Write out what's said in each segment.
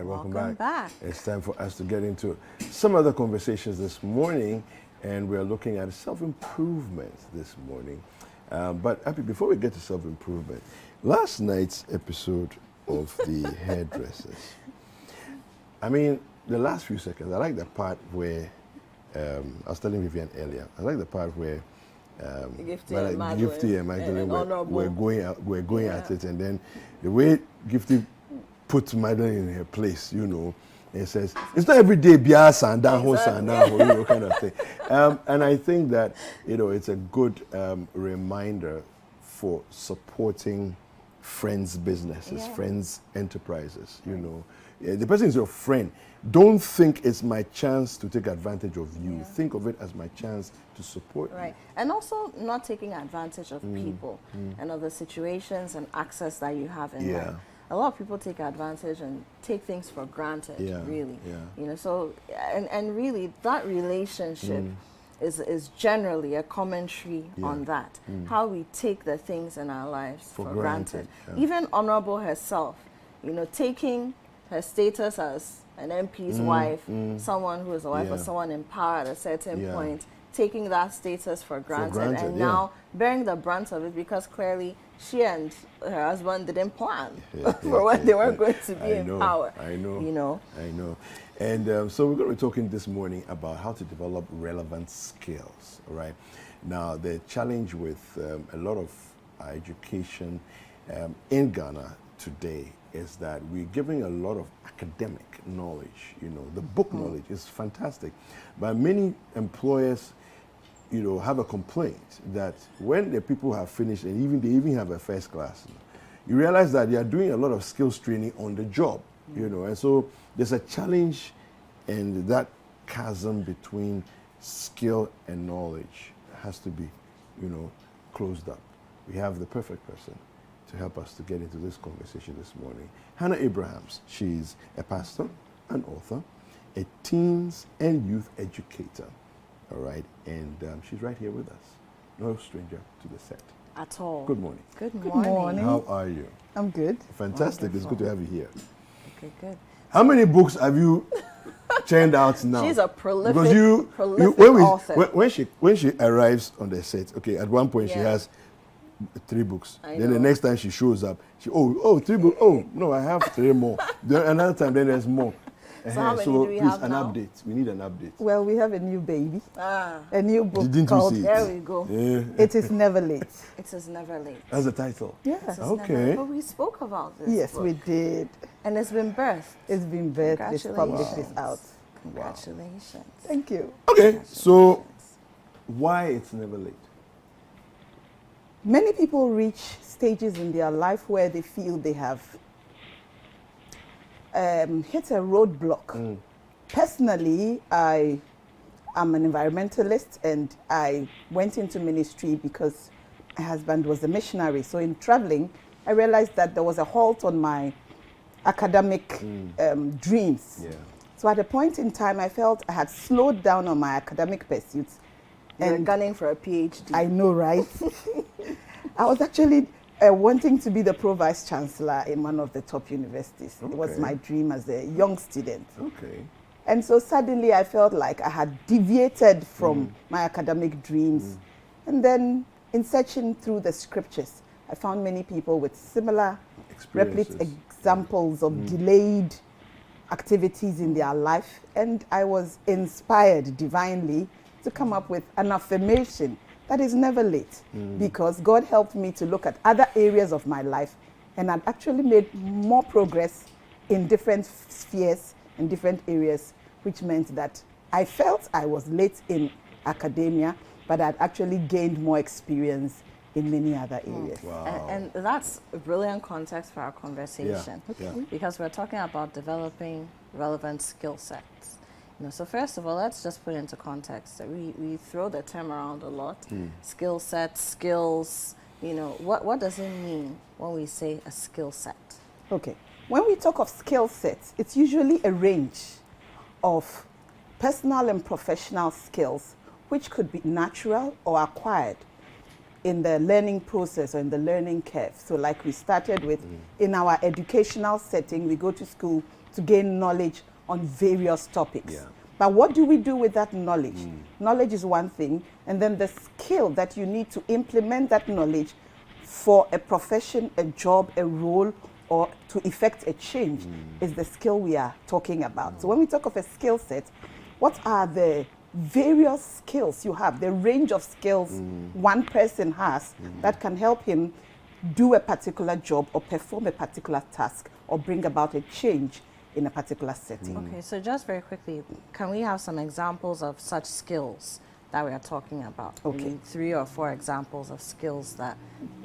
right, welcome back. It's time for us to get into some other conversations this morning, and we're looking at self-improvement this morning. But Appy, before we get to self-improvement, last night's episode of the hairdressers, I mean, the last few seconds, I like the part where, I was telling Vivian earlier, I like the part where Gifty and Magdalene were going at it, and then the way Gifty put Magdalene in her place, you know, and says, it's not every day Bia Sandan, you know, kind of thing. And I think that, you know, it's a good reminder for supporting friends' businesses, friends' enterprises, you know. The person is your friend. Don't think it's my chance to take advantage of you. Yeah. Think of it as my chance to support you. Right. And also not taking advantage of people and of the situations and access that you have in life. A lot of people take advantage and take things for granted, really. Yeah. You know, so, and really that relationship is generally a commentary on that. How we take the things in our lives for granted. Yeah. Even Honorable herself, you know, taking her status as an MP's wife, someone who is a wife of someone in power at a certain point, taking that status for granted and now bearing the brunt of it because clearly she and her husband didn't plan for when they were going to be in power. I know. You know. I know. And so we're going to be talking this morning about how to develop relevant skills, right? Now, the challenge with a lot of education in Ghana today is that we're giving a lot of academic knowledge, you know. The book knowledge is fantastic, but many employers, you know, have a complaint that when the people have finished and they even have a first class, you realize that they are doing a lot of skills training on the job, you know, and so there's a challenge, and that chasm between skill and knowledge has to be, you know, closed up. We have the perfect person to help us to get into this conversation this morning. Hannah Abrahams, she's a pastor, an author, a teens and youth educator, all right, and she's right here with us. No stranger to the set. At all. Good morning. Good morning. How are you? I'm good. Fantastic. Wonderful. It's good to have you here. Okay, good. How many books have you churned out now? She's a prolific, because author. When she arrives on the set, okay, at one point she has 3 books. Then the next time she shows up, 3 books. Oh, no, I have 3 more. Then another time, then there's more. So how many do we have now? An update. We need an update. Well, we have a new baby. A new book Didn't called... you see it? There we go. Yeah. It is Never Late. It is never late. That's the title. Yeah. Okay. But we spoke about this. Yes, book. we did. And it's been birthed. It's been birthed. It's published. It's out. Congratulations. Thank you. Okay, so why it's never late? Many people reach stages in their life where they feel they have hit a roadblock. Personally, I am an environmentalist, and I went into ministry because my husband was a missionary. So in traveling, I realized that there was a halt on my academic dreams. Yeah. So at a point in time, I felt I had slowed down on my academic pursuits. And gunning for a PhD. I know, right? I was actually wanting to be the pro-vice chancellor in one of the top universities. Okay. It was my dream as a young student. Okay. And so suddenly I felt like I had deviated from my academic dreams. And then in searching through the scriptures, I found many people with similar replete examples of delayed activities in their life. And I was inspired divinely to come up with an affirmation that is never late, because God helped me to look at other areas of my life, and I'd actually made more progress in different spheres and different areas, which meant that I felt I was late in academia, but I'd actually gained more experience in many other areas. Wow. And that's a brilliant context for our conversation, because we're talking about developing relevant skill sets. You know, so first of all, let's just put into context that we throw the term around a lot. Skill sets, skills, you know, what does it mean when we say a skill set? Okay. When we talk of skill sets, it's usually a range of personal and professional skills, which could be natural or acquired in the learning process or in the learning curve. So like we started with, in our educational setting, we go to school, to gain knowledge on various topics. Yeah. But what do we do with that knowledge? Knowledge is one thing, and then the skill that you need to implement that knowledge for a profession, a job, a role, or to effect a change is the skill we are talking about. So when we talk of a skill set, what are the various skills you have, the range of skills one person has that can help him do a particular job or perform a particular task or bring about a change in a particular setting. Okay, so just very quickly, can we have some examples of such skills that we are talking about? Okay. Maybe 3 or 4 examples of skills that,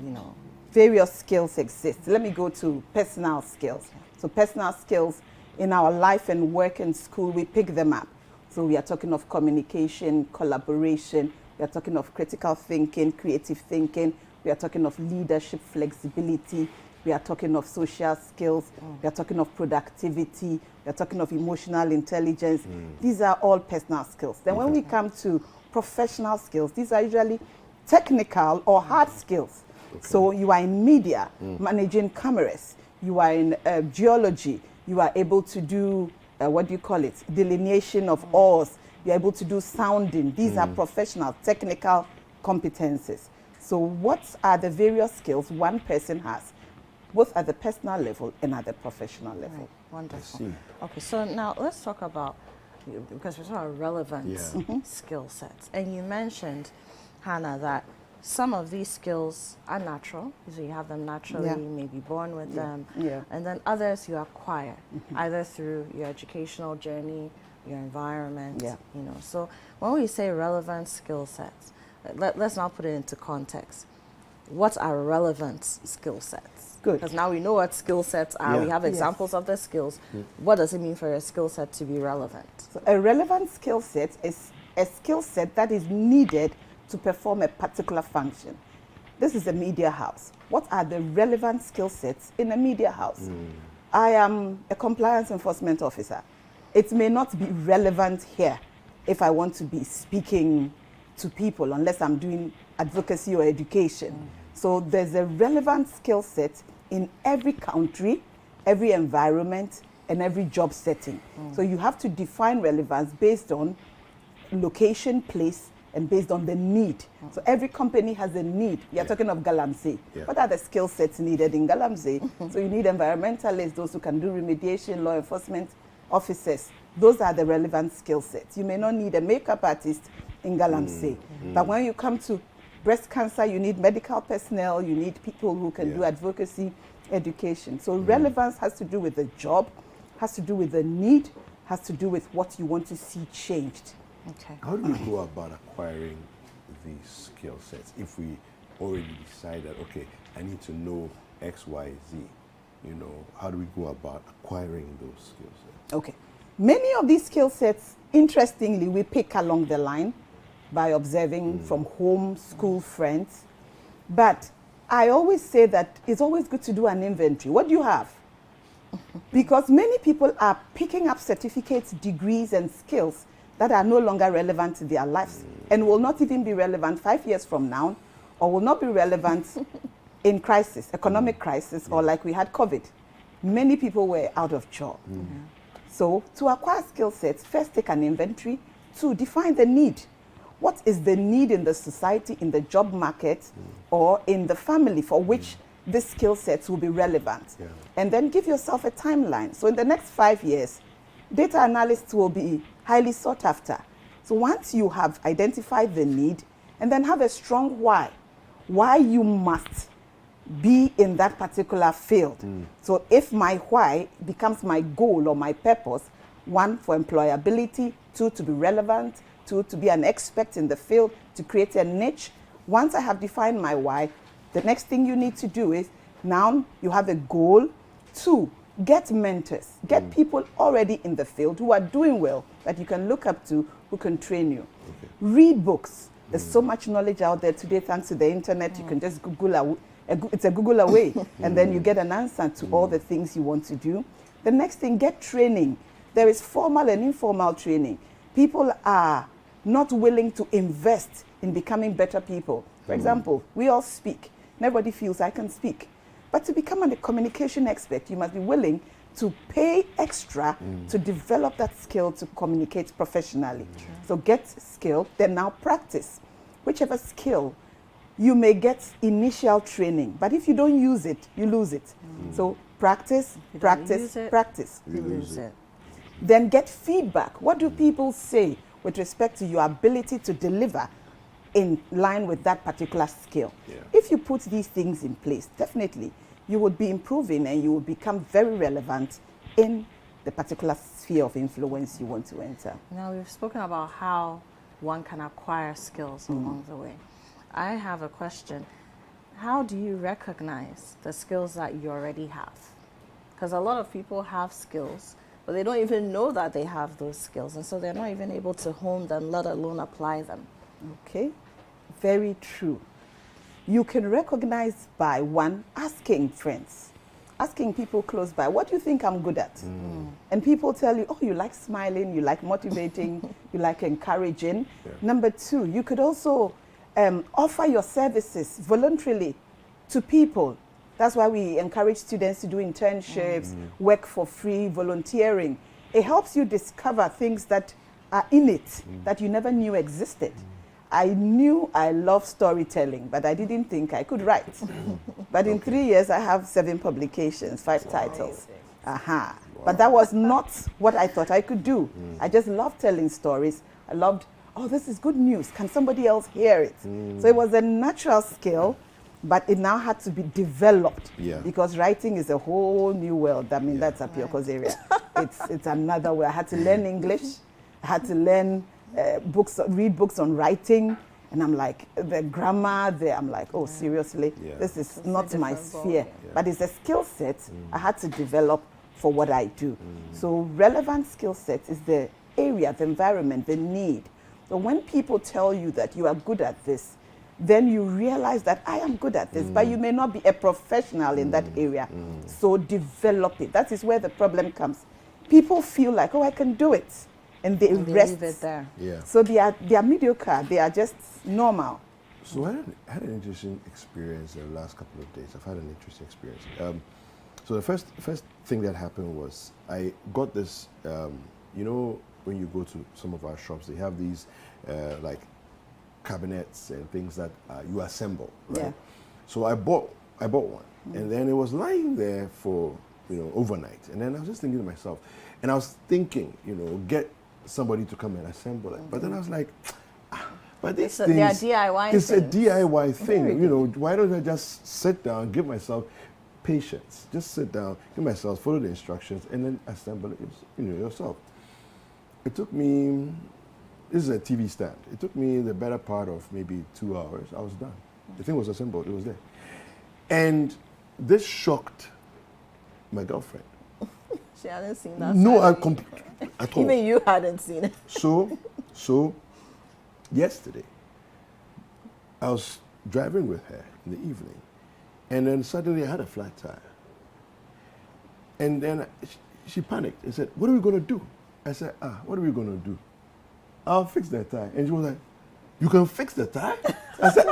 you know. Various skills exist. Let me go to personal skills. So personal skills in our life and work and school, we pick them up. So we are talking of communication, collaboration, we are talking of critical thinking, creative thinking, we are talking of leadership, flexibility, we are talking of social skills, we are talking of productivity, we are talking of emotional intelligence. These are all personal skills. Then when we come to professional skills, these are usually technical or hard skills. So you are in media, managing cameras, you are in geology, you are able to do, what do you call it, delineation of ores, you're able to do sounding. These are professional, technical competences. So what are the various skills one person has, both at the personal level and at the professional level? Right. Wonderful. Okay, so now let's talk about, because we're talking about relevant skill sets. And you mentioned, Hannah, that some of these skills are natural, so you have them naturally, you may be born with them, and then others you acquire, either through your educational journey, your environment, you know. So when we say relevant skill sets, let's now put it into context. What are relevant skill sets? Good. Because now we know what skill sets are, we have examples of the skills. What does it mean for a skill set to be relevant? So a relevant skill set is a skill set that is needed to perform a particular function. This is a media house. What are the relevant skill sets in a media house? I am a compliance enforcement officer. It may not be relevant here if I want to be speaking to people unless I'm doing advocacy or education. So there's a relevant skill set in every country, every environment, and every job setting. So you have to define relevance based on location, place, and based on the need. So every company has a need. We are talking of Galamsey. What are the skill sets needed in Galamsey? So you need environmentalists, those who can do remediation, law enforcement officers. Those are the relevant skill sets. You may not need a makeup artist in Galamsey. But when you come to breast cancer, you need medical personnel, you need people who can do advocacy, education. So relevance has to do with the job, has to do with the need, has to do with what you want to see changed. Okay. How do we go about acquiring these skill sets if we already decide that, okay, I need to know X, Y, Z? You know, how do we go about acquiring those skill sets? Okay. Many of these skill sets, interestingly, we pick along the line by observing from home, school, friends. But I always say that it's always good to do an inventory. What do you have? Because many people are picking up certificates, degrees, and skills that are no longer relevant to their lives and will not even be relevant 5 years from now, or will not be relevant in crisis, economic crisis, or like we had COVID. Many people were out of job. So to acquire skill sets, first take an inventory. 2, define the need. What is the need in the society, in the job market, or in the family for which these skill sets will be relevant? And then give yourself a timeline. So in the next 5 years, data analysts will be highly sought after. So once you have identified the need, and then have a strong why you must be in that particular field. So if my why becomes my goal or my purpose, 1, for employability, 2, to be relevant, 2, to be an expert in the field, to create a niche. Once I have defined my why, the next thing you need to do is, now you have a goal. 2, get mentors, get people already in the field who are doing well that you can look up to, who can train you. Read books. There's so much knowledge out there today thanks to the internet. You can just Google, it's a Google away, and then you get an answer to all the things you want to do. The next thing, get training. There is formal and informal training. People are not willing to invest in becoming better people. For example, we all speak. Nobody feels I can speak. But to become a communication expert, you must be willing to pay extra to develop that skill to communicate professionally. So get skill, then now practice. Whichever skill, you may get initial training, but if you don't use it, you lose it. So practice, practice, practice. You lose it. Then get feedback. What do people say with respect to your ability to deliver in line with that particular skill? If you put these things in place, definitely you would be improving and you will become very relevant in the particular sphere of influence you want to enter. Now, we've spoken about how one can acquire skills along the way. I have a question. How do you recognize the skills that you already have? Because a lot of people have skills, but they don't even know that they have those skills, and so they're not even able to hone them, let alone apply them. Okay, very true. You can recognize by one, asking friends, asking people close by, what do you think I'm good at? And people tell you, oh, you like smiling, you like motivating, you like encouraging. Number two, you could also offer your services voluntarily to people. That's why we encourage students to do internships, work for free, volunteering. It helps you discover things that are in it that you never knew existed. I knew I love storytelling, but I didn't think I could write. But in 3 years, I have 7 publications, 5 titles. But that was not what I thought I could do. I just loved telling stories. I loved, oh, this is good news. Can somebody else hear it? So it was a natural skill, but it now had to be developed because writing is a whole new world. I mean, that's Appiah's area. It's another way. I had to learn English. I had to learn read books on writing, and I'm like, the grammar there, I'm like, oh, seriously, this is not my sphere. But it's a skill set I had to develop for what I do. So relevant skill set is the area, the environment, the need. So when people tell you that you are good at this, then you realize that I am good at this, but you may not be a professional in that area. So develop it. That is where the problem comes. People feel like, oh, I can do it. And they rest. Leave it there. So they are mediocre. They are just normal. So I had an interesting experience the last couple of days. I've had an interesting experience. So the first thing that happened was I got this, you know, when you go to some of our shops, they have these like cabinets and things that you assemble, right? So I bought one, and then it was lying there for, you know, overnight. And then I was just thinking to myself, and I was thinking, you know, get somebody to come and assemble it. But then I was like, but these things, they are DIY it's things. a DIY thing. You know, why don't I just sit down, give myself patience, just sit down, give myself, follow the instructions, and then assemble it, you know, yourself. It took me, this is a TV stand. It took me the better part of maybe 2 hours. I was done. The thing was assembled. It was there. And this shocked my girlfriend. She hadn't seen that. No, at all. Even you hadn't seen it. So yesterday, I was driving with her in the evening, and then suddenly I had a flat tire. And then she panicked and said, what are we going to do? I said, what are we going to do? I'll fix that tire. And she was like, you can fix the tire? I said,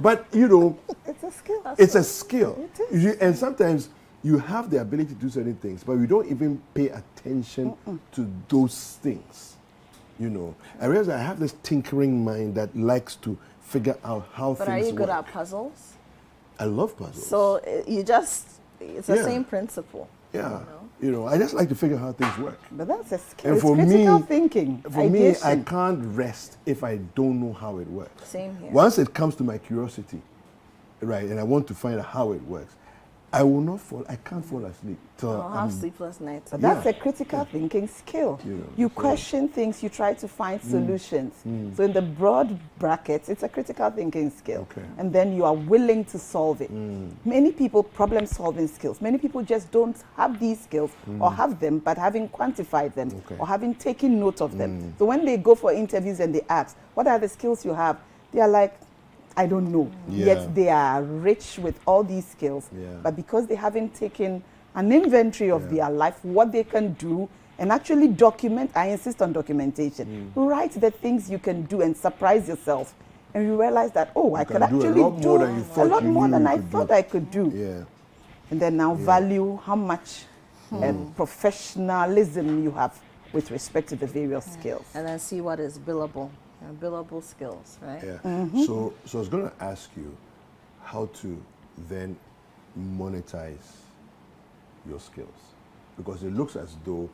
but you know, it's a skill. It's a skill. It is. And sometimes you have the ability to do certain things, but you don't even pay attention to those things. You know, I realize I have this tinkering mind that likes to figure out how But things work. are you good at puzzles? I love puzzles. So it's the same principle. Yeah. You know, I just like to figure out how things work. But that's a skill. And It's for critical me, thinking. For me, I can't rest if I don't know how it works. Same here. Once it comes to my curiosity, right, and I want to find out how it works, I will not fall. I can't fall asleep till I'll have sleepless nights. But that's a critical thinking skill. You question things, you try to find solutions. So in the broad brackets, it's a critical thinking skill. And then you are willing to solve it. Many people, problem solving skills, many people just don't have these skills or have them, but having quantified them or having taken note of them. So when they go for interviews and they ask, what are the skills you have? They are like, I don't know. Yet they are rich with all these skills. But because they haven't taken an inventory of their life, what they can do, and actually document, I insist on documentation. Write the things you can do and surprise yourself. And you realize that, oh, I could actually do a lot more than I thought I could do. And then now value how much and professionalism you have with respect to the various skills. And then see what is billable, billable skills, right? Yeah. So I was going to ask you how to then monetize your skills, because it looks as though,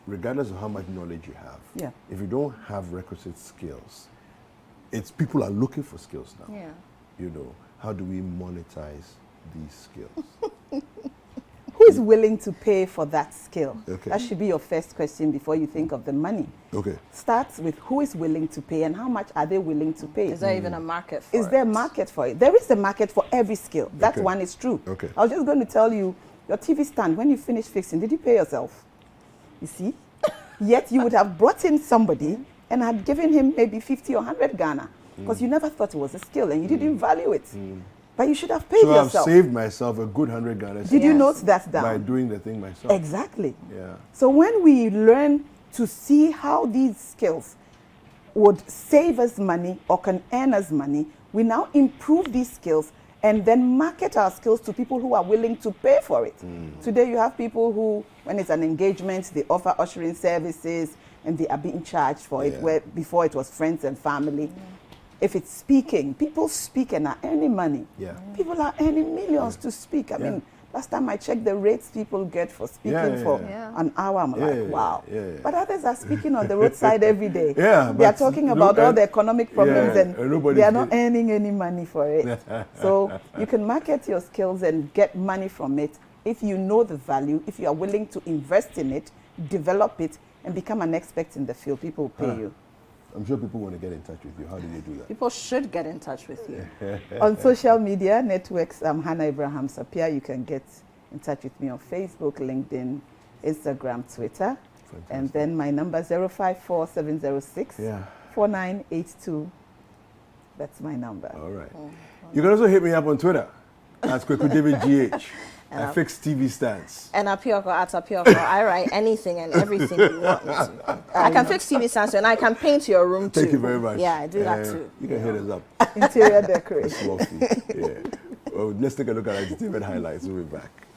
regardless of how much knowledge you have, if you don't have requisite skills, it's people are looking for skills now. Yeah. You know, how do we monetize these skills? Who is willing to pay for that skill? Okay. That should be your first question before you think of the money. Okay. Starts with who is willing to pay and how much are they willing to pay. Is there even a market for it? Is there a market for it? There is a market for every skill. That one is true. Okay. I was just going to tell you, your TV stand, when you finish fixing, did you pay yourself? You see? Yet you would have brought in somebody and had given him maybe 50 or 100 Ghana because you never thought it was a skill and you didn't value it. But you should have paid yourself. So I've saved myself a good 100 Ghana. Did you note that down? By doing the thing myself. Exactly. Yeah. So when we learn to see how these skills would save us money or can earn us money, we now improve these skills and then market our skills to people who are willing to pay for it. Today you have people who, when it's an engagement, they offer ushering services and they are being charged for it, where before it was friends and family. If it's speaking, people speak and are earning money. Yeah. People are earning millions to speak. I mean, last time I checked the rates people get for speaking for an hour, I'm like, wow. But others are speaking on the roadside every day. They are talking about all the economic problems and they are not earning any money for it. So you can market your skills and get money from it if you know the value, if you are willing to invest in it, develop it, and become an expert in the field. People will pay you. I'm sure people want to get in touch with you. How do you do that? People should get in touch with you. On social media networks, I'm Hannah Abrahams-Appiah. You can get in touch with me on Facebook, LinkedIn, Instagram, Twitter. Fantastic. And then my number 054-706-4982. That's my number. All right. You can also hit me up on Twitter at KwekuDavidGH. I fix TV stands. And Appiah at Appiah. I write anything and everything you want me to. I can fix TV stands and I can paint your room too. Thank you very much. Yeah, I do that too. You can hit us up. Interior decoration. Small fee. Yeah. Well, let's take a look at entertainment highlights. We'll be back.